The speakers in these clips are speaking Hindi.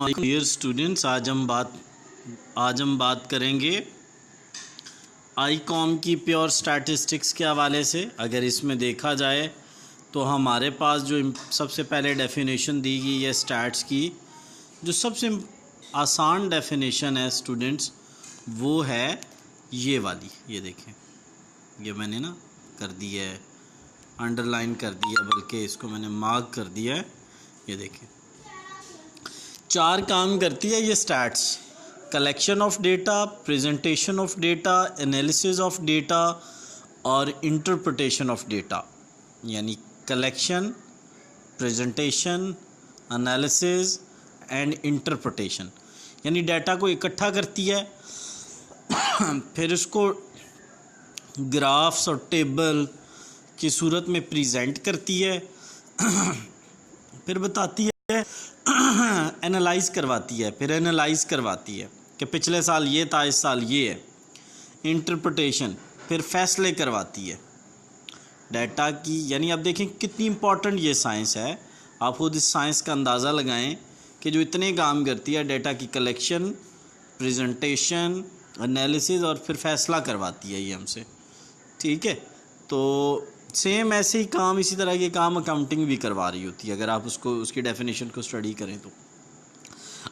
डियर स्टूडेंट्स, आज हम बात करेंगे आईकॉम की प्योर स्टैटिस्टिक्स के हवाले से। अगर इसमें देखा जाए तो हमारे पास जो सबसे पहले डेफिनेशन दी गई है स्टैट्स की, जो सबसे आसान डेफिनेशन है स्टूडेंट्स, वो है ये वाली। ये देखें, ये मैंने ना कर दिया है, अंडरलाइन कर दिया, बल्कि इसको मैंने मार्क कर दिया है। ये देखें, 4 काम करती है ये stats: collection of data, presentation of data, analysis of data और इंटरप्रिटेशन ऑफ डेटा। यानी collection, presentation, analysis and interpretation. यानी डाटा को इकट्ठा करती है, फिर उसको ग्राफ्स और टेबल की सूरत में प्रेजेंट करती है, फिर बताती है, एनालाइज करवाती है, फिर एनालाइज करवाती है कि पिछले साल ये था, इस साल ये है। इंटरप्रिटेशन, फिर फैसले करवाती है डाटा की। यानी आप देखें कितनी इम्पॉर्टेंट ये साइंस है। आप खुद इस साइंस का अंदाज़ा लगाएं कि जो इतने काम करती है, डाटा की कलेक्शन, प्रेजेंटेशन, एनालिसिस और फिर फैसला करवाती है ये हमसे। ठीक है, तो सेम ऐसे ही काम, इसी तरह के काम अकाउंटिंग भी करवा रही होती है, अगर आप उसकी डेफिनेशन को स्टडी करें तो।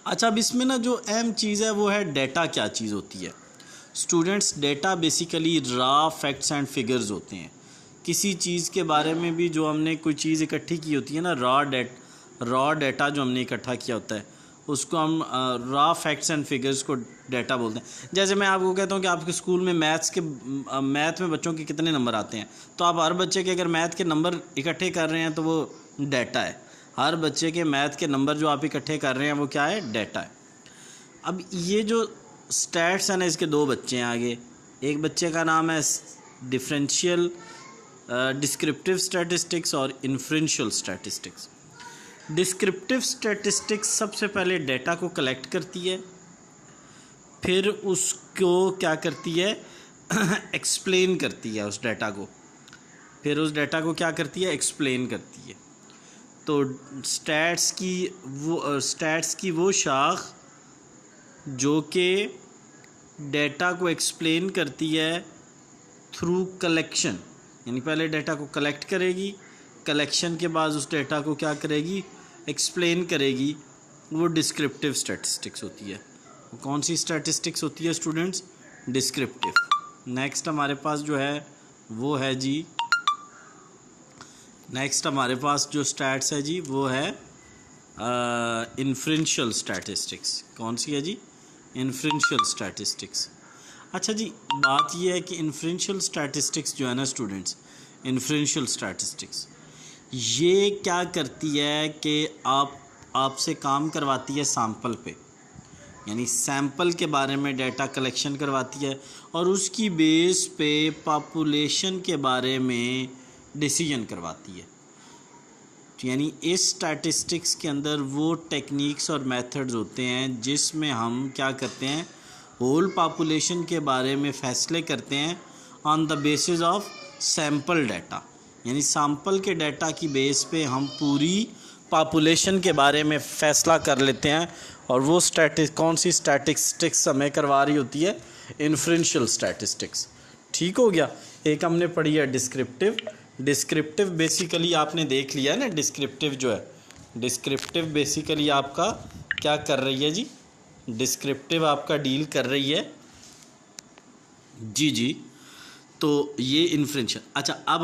अच्छा, अब इसमें ना जो अहम चीज़ है वो है डाटा क्या चीज़ होती है। Students, data basically raw facts and figures होते हैं। किसी चीज़ के बारे में भी जो हमने कोई चीज़ इकट्ठी की होती है ना, रॉ डाटा जो हमने इकट्ठा किया होता है, उसको हम रॉ फैक्ट्स एंड फिगर्स को डाटा बोलते हैं। जैसे मैं आपको कहता हूँ कि आपके स्कूल में मैथ में बच्चों के कितने नंबर आते हैं, तो आप हर बच्चे के अगर मैथ के नंबर इकट्ठे कर रहे हैं तो वो डाटा है। हर बच्चे के मैथ के नंबर जो आप इकट्ठे कर रहे हैं वो क्या है, डाटा है। अब ये जो स्टैट्स हैं ना, इसके 2 बच्चे हैं आगे। एक बच्चे का नाम है डिफरेंशियल डिस्क्रिप्टिव स्टैटिस्टिक्स और इन्फ्रेंशियल स्टैटिस्टिक्स। डिस्क्रिप्टिव स्टैटिस्टिक्स सबसे पहले डाटा को कलेक्ट करती है, फिर उसको क्या करती है, एक्सप्लेन करती है उस डाटा को। फिर उस डाटा को क्या करती है, एक्सप्लेन करती है। तो स्टैट्स की वो शाख जो कि डाटा को एक्सप्लेन करती है थ्रू कलेक्शन। यानी पहले डाटा को कलेक्ट करेगी, कलेक्शन के बाद उस डाटा को क्या करेगी, एक्सप्लेन करेगी। वो डिस्क्रिप्टिव स्टैटिस्टिक्स होती है। वो कौन सी स्टैटिस्टिक्स होती है स्टूडेंट्स, डिस्क्रिप्टिव। नेक्स्ट हमारे पास जो है वो है जी, नेक्स्ट हमारे पास जो स्टैट्स है जी वो है इन्फ्रेंशियल स्टैटिस्टिक्स। कौन सी है जी, इन्फ्रेंशियल स्टैटिस्टिक्स। अच्छा जी, बात ये है कि इन्फ्रेंशियल स्टैटिस्टिक्स जो है ना स्टूडेंट्स, इन्फ्रेंशियल स्टैटिस्टिक्स ये क्या करती है कि आपसे काम करवाती है सैंपल पे। यानी सैंपल के बारे में डाटा कलेक्शन करवाती है और उसकी बेस पे पॉपुलेशन के बारे में डिसीजन करवाती है। यानी इस स्टैटिस्टिक्स के अंदर वो टेक्निक्स और मेथड्स होते हैं जिसमें हम क्या करते हैं, होल पॉपुलेशन के बारे में फ़ैसले करते हैं on the basis of sample data. यानी सैंपल के डाटा की बेस पे हम पूरी पॉपुलेशन के बारे में फ़ैसला कर लेते हैं। और वो कौन सी स्टैटिस्टिक्स हमें करवा रही होती है, इन्फ्रेंशियल स्टैटिस्टिक्स। ठीक हो गया। एक हमने पढ़ी है डिस्क्रिप्टिव। डिस्क्रिप्टिव बेसिकली आपने देख लिया है ना, डिस्क्रिप्टिव जो है, डिस्क्रिप्टिव बेसिकली आपका क्या कर रही है जी, डिस्क्रिप्टिव आपका डील कर रही है जी। तो ये इन्फ्रेंशियल। अच्छा, अब